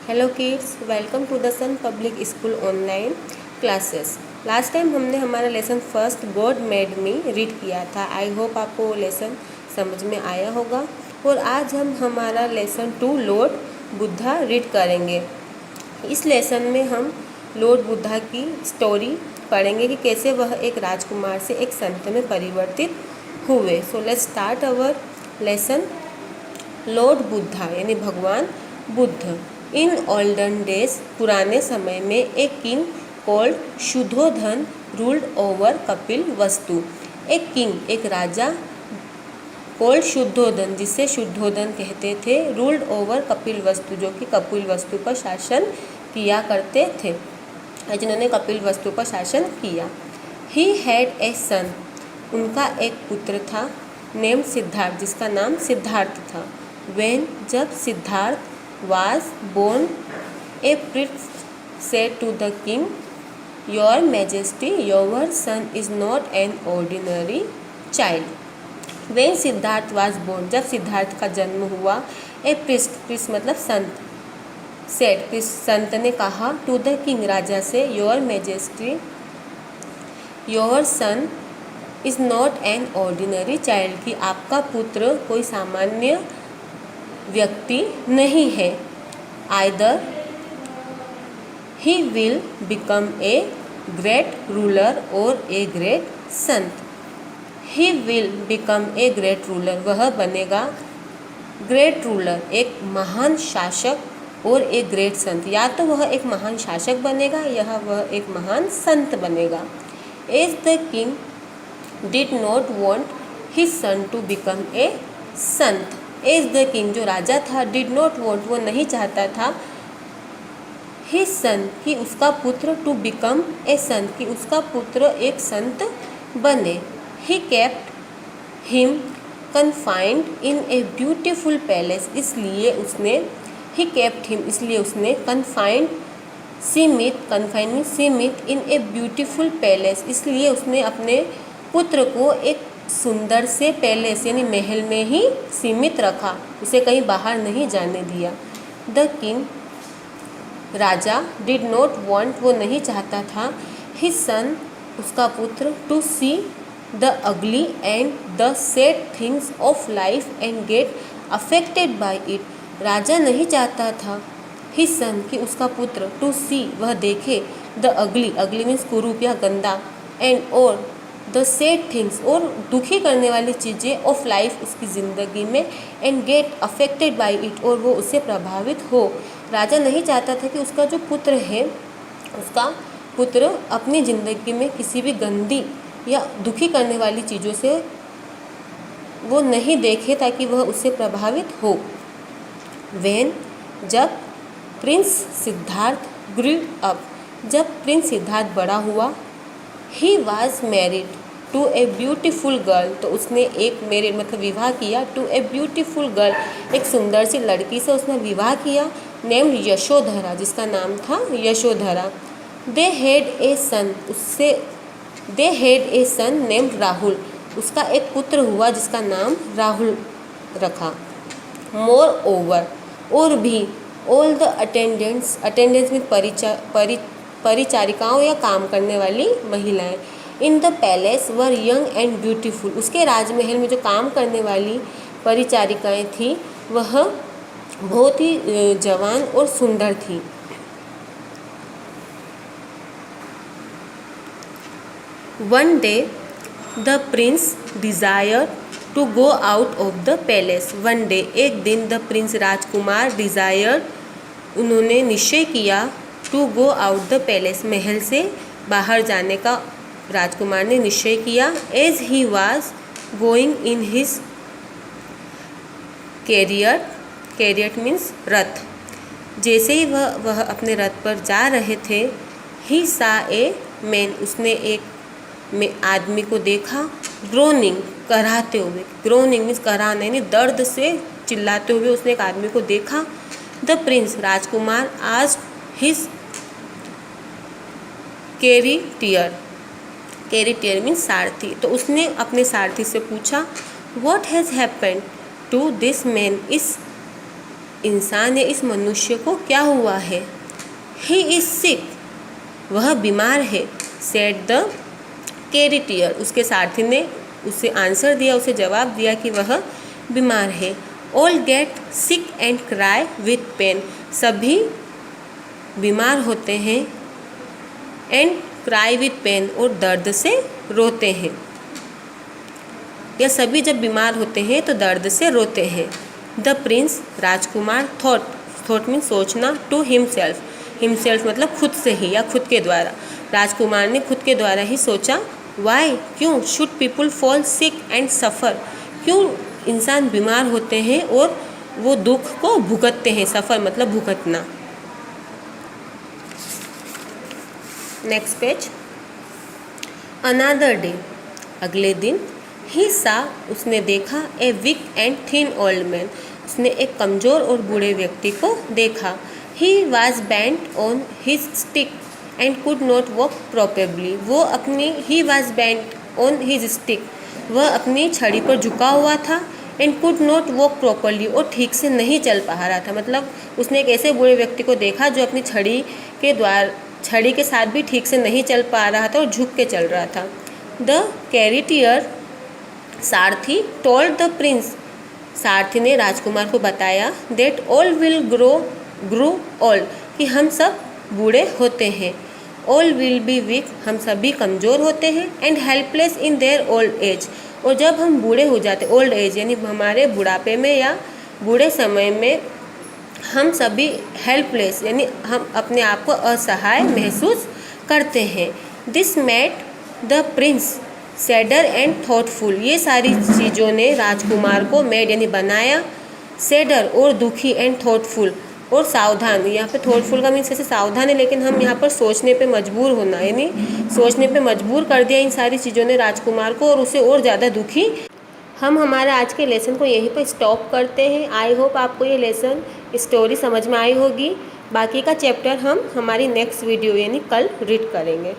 Hello kids, welcome to the sun public school online classes. Last time हमने हमारा lesson first god made me read किया था। I hope आपको वो lesson समझ में आया होगा। और आज हम हमारा लेसन 2 लॉर्ड बुद्धा रीड करेंगे। इस लेसन में हम लॉर्ड बुद्धा की स्टोरी पढ़ेंगे कि कैसे वह एक राजकुमार से एक संत में परिवर्तित हुए। So let's start our lesson. Lord Buddha यानी भगवान बुद्ध। इन ओल्डन डेज, पुराने समय में, एक king called Shuddhodana ruled over Kapilavastu. एक किंग, एक राजा कॉल्ड शुद्धोधन, जिसे शुद्धोधन कहते थे, रूल्ड ओवर कपिल वस्तु, जो कि कपिल वस्तु पर शासन किया करते थे, जिन्होंने कपिल वस्तु पर शासन किया। ही हैड ए सन, उनका एक पुत्र था, नेम सिद्धार्थ, जिसका नाम सिद्धार्थ था। वेन, जब Siddharth was born, a priest said to the king, Your Majesty, your son is not an ordinary child. When Siddharth was born, जब सिद्धार्थ का जन्म हुआ, a priest मतलब संत, said, संत ने कहा, to the king, राजा से, Your Majesty, your son is not an ordinary child, कि आपका पुत्र कोई सामान्य व्यक्ति नहीं है। Either he will become a great ruler और a great Sant. He will become a great ruler, वह बनेगा ग्रेट रूलर, एक महान शासक, और एक ग्रेट संत, या तो वह एक महान शासक बनेगा या वह एक महान संत बनेगा। As the king did not want his son to become a sant. As the king, जो राजा था, डिड नॉट वॉन्ट, वो नहीं चाहता था, हिज सन, कि उसका पुत्र, टू बिकम ए संत, कि उसका पुत्र एक संत बने। He kept him confined in a beautiful palace, इसलिए उसने, ही केप्ट हिम, इसलिए उसने, कन्फाइंड, सीमित, कन्फाइंड सीमित, इन ए ब्यूटिफुल पैलेस, इसलिए उसने अपने पुत्र को एक सुंदर से पैलेस यानी महल में ही सीमित रखा, उसे कहीं बाहर नहीं जाने दिया। द किंग, राजा, डिड नॉट वॉन्ट, वो नहीं चाहता था, हिज सन, उसका पुत्र, to see the ugly and the sad things of life and get affected by it. राजा नहीं चाहता था, हिज सन, कि उसका पुत्र, टू सी, वह देखे, द अगली, अगली मीन्स कुरूप या गंदा, एंड और द सैड थिंग्स, और दुखी करने वाली चीज़ें, ऑफ लाइफ, उसकी ज़िंदगी में, and get affected by it, और वो उससे प्रभावित हो। राजा नहीं चाहता था कि उसका जो पुत्र है, उसका पुत्र अपनी ज़िंदगी में किसी भी गंदी या दुखी करने वाली चीज़ों से वो नहीं देखे, ताकि वह उससे प्रभावित हो। वेन, जब प्रिंस सिद्धार्थ ग्रू अप, जब प्रिंस सिद्धार्थ बड़ा हुआ, he was married to a beautiful girl, तो उसने एक मैरिड मतलब विवाह किया, टू ए ब्यूटिफुल गर्ल, एक सुंदर सी लड़की से उसने विवाह किया, नेम्ड यशोधरा, जिसका नाम था यशोधरा। दे हैड ए सन, उससे, they had a son named Rahul, उसका एक पुत्र हुआ जिसका नाम राहुल रखा। मोर ओवर, और भी, ऑल द अटेंडेंट्स, अटेंडेंट्स में परिचारिकाओं या काम करने वाली महिलाएं, in the palace were young and beautiful, उसके राजमहल में जो काम करने वाली परिचारिकाएं थी, वह बहुत ही जवान और सुंदर थी। One day the prince desire to go out of the palace. One day, एक दिन, द प्रिंस, राजकुमार, डिज़ायर, उन्होंने निश्चय किया, to go out the palace, महल से बाहर जाने का राजकुमार ने निश्चय किया। As he was going in his carrier, carrier means रथ, जैसे ही वह अपने रथ पर जा रहे थे, ही सा ए मैन, उसने एक आदमी को देखा, ग्रोनिंग, कराहते हुए, ग्रोनिंग मीन्स कराहना यानी दर्द से चिल्लाते हुए उसने एक आदमी को देखा। द प्रिंस, राजकुमार, asked his charioteer, charioteer means सारथी, तो उसने अपने सारथी से पूछा, what has happened to this man, इस इंसान या इस मनुष्य को क्या हुआ है। ही इज़ सिक, वह बीमार है। सेड द कैरेटियर, उसके सारथी ने उसे आंसर दिया, उसे जवाब दिया कि वह बीमार है। All get sick and cry with pain, सभी बीमार होते हैं। एंड क्राई विथ पेन, और दर्द से रोते हैं, या सभी जब बीमार होते हैं तो दर्द से रोते हैं। The prince, Rajkumar, thought means सोचना, टू हिमसेल्फ मतलब खुद से ही या खुद के द्वारा। राजकुमार ने खुद के द्वारा ही सोचा। वाई, क्यों, should people fall sick and suffer, क्यों इंसान बीमार होते हैं और वो दुख को भुगतते हैं। सफ़र मतलब भुगतना। Next page. अनदर डे, अगले दिन। ही सा, उसने देखा। A weak and thin old man, उसने एक कमज़ोर और बूढ़े व्यक्ति को देखा। He was bent on his stick and could not walk properly, वो अपनी he was bent on his stick, वह अपनी छड़ी पर झुका हुआ था। And could not walk properly, और ठीक से नहीं चल पा रहा था। मतलब उसने एक ऐसे बूढ़े व्यक्ति को देखा जो अपनी छड़ी के साथ भी ठीक से नहीं चल पा रहा था और झुक के चल रहा था। The कैरेटियर, Sarathi, told the Prince, सारथी ने राजकुमार को बताया। That all will grow old, कि हम सब बूढ़े होते हैं। ऑल विल बी वीक, हम सभी कमज़ोर होते हैं। And helpless in their old age, और जब हम बूढ़े हो जाते, ओल्ड एज यानी हमारे बुढ़ापे में या बूढ़े समय में हम सभी हेल्पलेस यानी हम अपने आप को असहाय महसूस करते हैं। This made the Prince sadder and thoughtful, ये सारी चीज़ों ने राजकुमार को मेड यानी बनाया, सैडर और दुखी, एंड थॉटफुल और सावधान। यहाँ पे थॉटफुल का मीन्स ऐसे सावधान है, लेकिन हम यहाँ पर सोचने पे मजबूर होना, यानी सोचने पे मजबूर कर दिया इन सारी चीज़ों ने राजकुमार को, और उसे और ज़्यादा दुखी। हम हमारे आज के लेसन को यहीं पर स्टॉप करते हैं। आई होप आपको ये लेसन स्टोरी समझ में आई होगी। बाकी का चैप्टर हम हमारी नेक्स्ट वीडियो यानी कल रीड करेंगे।